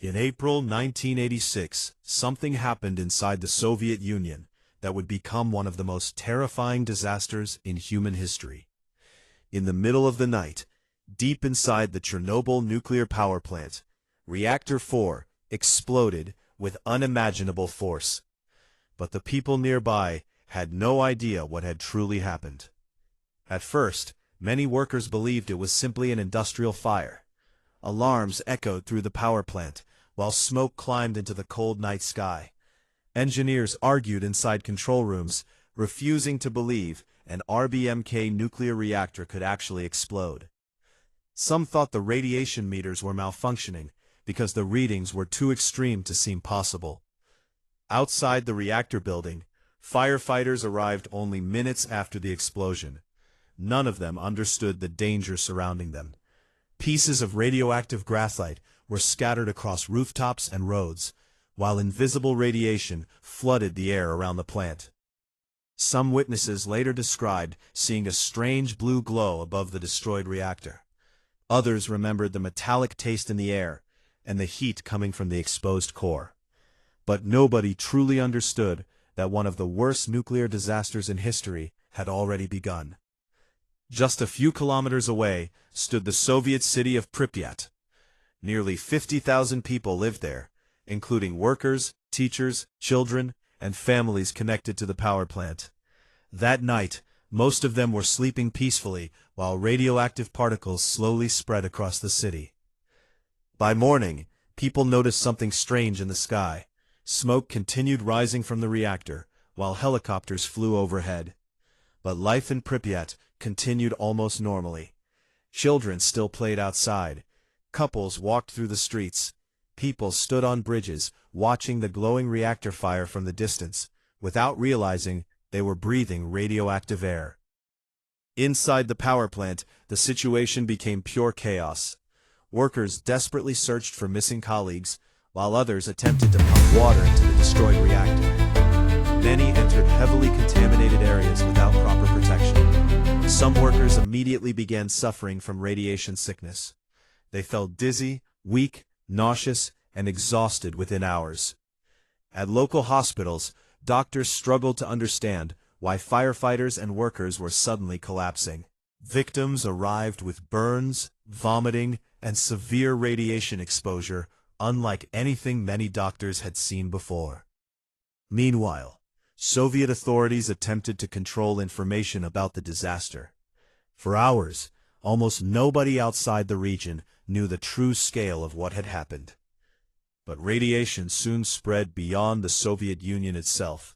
In April 1986, something happened inside the Soviet Union that would become one of the most terrifying disasters in human history. In the middle of the night, deep inside the Chernobyl nuclear power plant, Reactor 4 exploded with unimaginable force. But the people nearby had no idea what had truly happened. At first, many workers believed it was simply an industrial fire. Alarms echoed through the power plant, while smoke climbed into the cold night sky. Engineers argued inside control rooms, refusing to believe an RBMK nuclear reactor could actually explode. Some thought the radiation meters were malfunctioning because the readings were too extreme to seem possible. Outside the reactor building, firefighters arrived only minutes after the explosion. None of them understood the danger surrounding them. Pieces of radioactive graphite were scattered across rooftops and roads, while invisible radiation flooded the air around the plant. Some witnesses later described seeing a strange blue glow above the destroyed reactor. Others remembered the metallic taste in the air and the heat coming from the exposed core. But nobody truly understood that one of the worst nuclear disasters in history had already begun. Just a few kilometers away stood the Soviet city of Pripyat. Nearly 50,000 people lived there, including workers, teachers, children, and families connected to the power plant. That night, most of them were sleeping peacefully while radioactive particles slowly spread across the city. By morning, people noticed something strange in the sky. Smoke continued rising from the reactor, while helicopters flew overhead. But life in Pripyat continued almost normally. Children still played outside. Couples walked through the streets. People stood on bridges, watching the glowing reactor fire from the distance, without realizing they were breathing radioactive air. Inside the power plant, the situation became pure chaos. Workers desperately searched for missing colleagues, while others attempted to pump water into the destroyed reactor. Many entered heavily contaminated areas without proper protection. Some workers immediately began suffering from radiation sickness. They felt dizzy, weak, nauseous, and exhausted within hours. At local hospitals, doctors struggled to understand why firefighters and workers were suddenly collapsing. Victims arrived with burns, vomiting, and severe radiation exposure, unlike anything many doctors had seen before. Meanwhile, Soviet authorities attempted to control information about the disaster. For hours, almost nobody outside the region knew the true scale of what had happened. But radiation soon spread beyond the Soviet Union itself.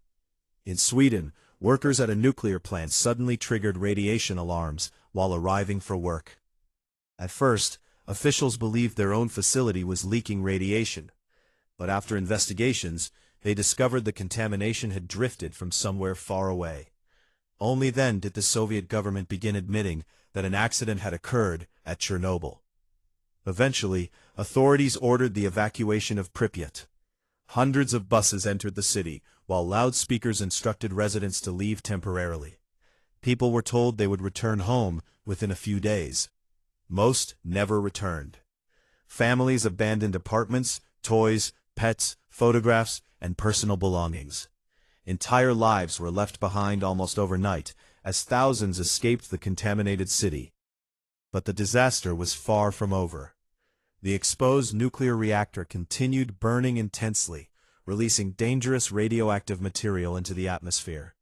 In Sweden, workers at a nuclear plant suddenly triggered radiation alarms while arriving for work. At first, officials believed their own facility was leaking radiation, but after investigations, they discovered the contamination had drifted from somewhere far away. Only then did the Soviet government begin admitting that an accident had occurred at Chernobyl. Eventually, authorities ordered the evacuation of Pripyat. Hundreds of buses entered the city, while loudspeakers instructed residents to leave temporarily. People were told they would return home within a few days. Most never returned. Families abandoned apartments, toys, pets, photographs, and personal belongings. Entire lives were left behind almost overnight, as thousands escaped the contaminated city. But the disaster was far from over. The exposed nuclear reactor continued burning intensely, releasing dangerous radioactive material into the atmosphere.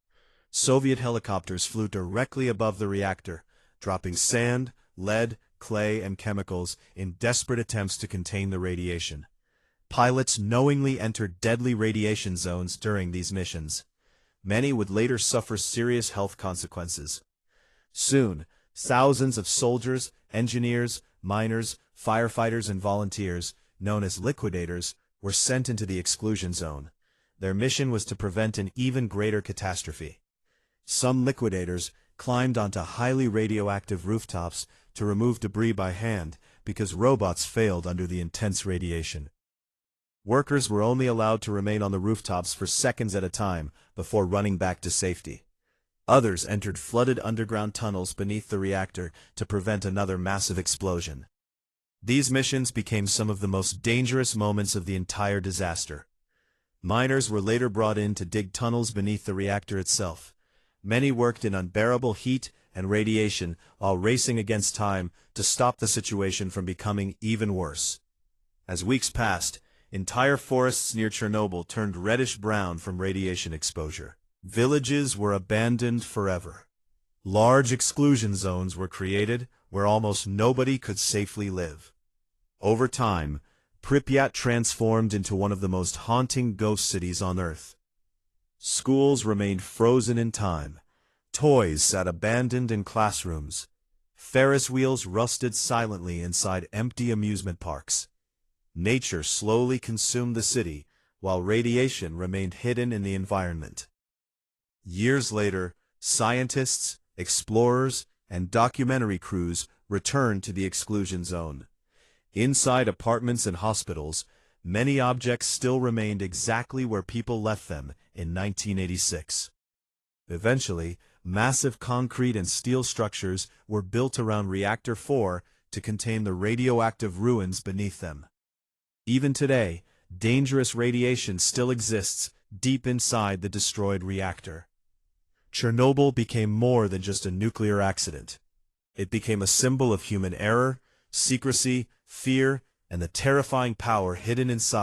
Soviet helicopters flew directly above the reactor, dropping sand, lead, clay, and chemicals in desperate attempts to contain the radiation. Pilots knowingly entered deadly radiation zones during these missions. Many would later suffer serious health consequences. Soon, thousands of soldiers, engineers, miners, firefighters, and volunteers, known as liquidators, were sent into the exclusion zone. Their mission was to prevent an even greater catastrophe. Some liquidators climbed onto highly radioactive rooftops to remove debris by hand because robots failed under the intense radiation. Workers were only allowed to remain on the rooftops for seconds at a time before running back to safety. Others entered flooded underground tunnels beneath the reactor to prevent another massive explosion. These missions became some of the most dangerous moments of the entire disaster. Miners were later brought in to dig tunnels beneath the reactor itself. Many worked in unbearable heat and radiation while racing against time to stop the situation from becoming even worse. As weeks passed, entire forests near Chernobyl turned reddish-brown from radiation exposure. Villages were abandoned forever. Large exclusion zones were created where almost nobody could safely live. Over time, Pripyat transformed into one of the most haunting ghost cities on Earth. Schools remained frozen in time. Toys sat abandoned in classrooms. Ferris wheels rusted silently inside empty amusement parks. Nature slowly consumed the city, while radiation remained hidden in the environment. Years later, scientists, explorers, and documentary crews returned to the exclusion zone. Inside apartments and hospitals, many objects still remained exactly where people left them in 1986. Eventually, massive concrete and steel structures were built around Reactor 4 to contain the radioactive ruins beneath them. Even today, dangerous radiation still exists deep inside the destroyed reactor. Chernobyl became more than just a nuclear accident. It became a symbol of human error, secrecy, fear, and the terrifying power hidden inside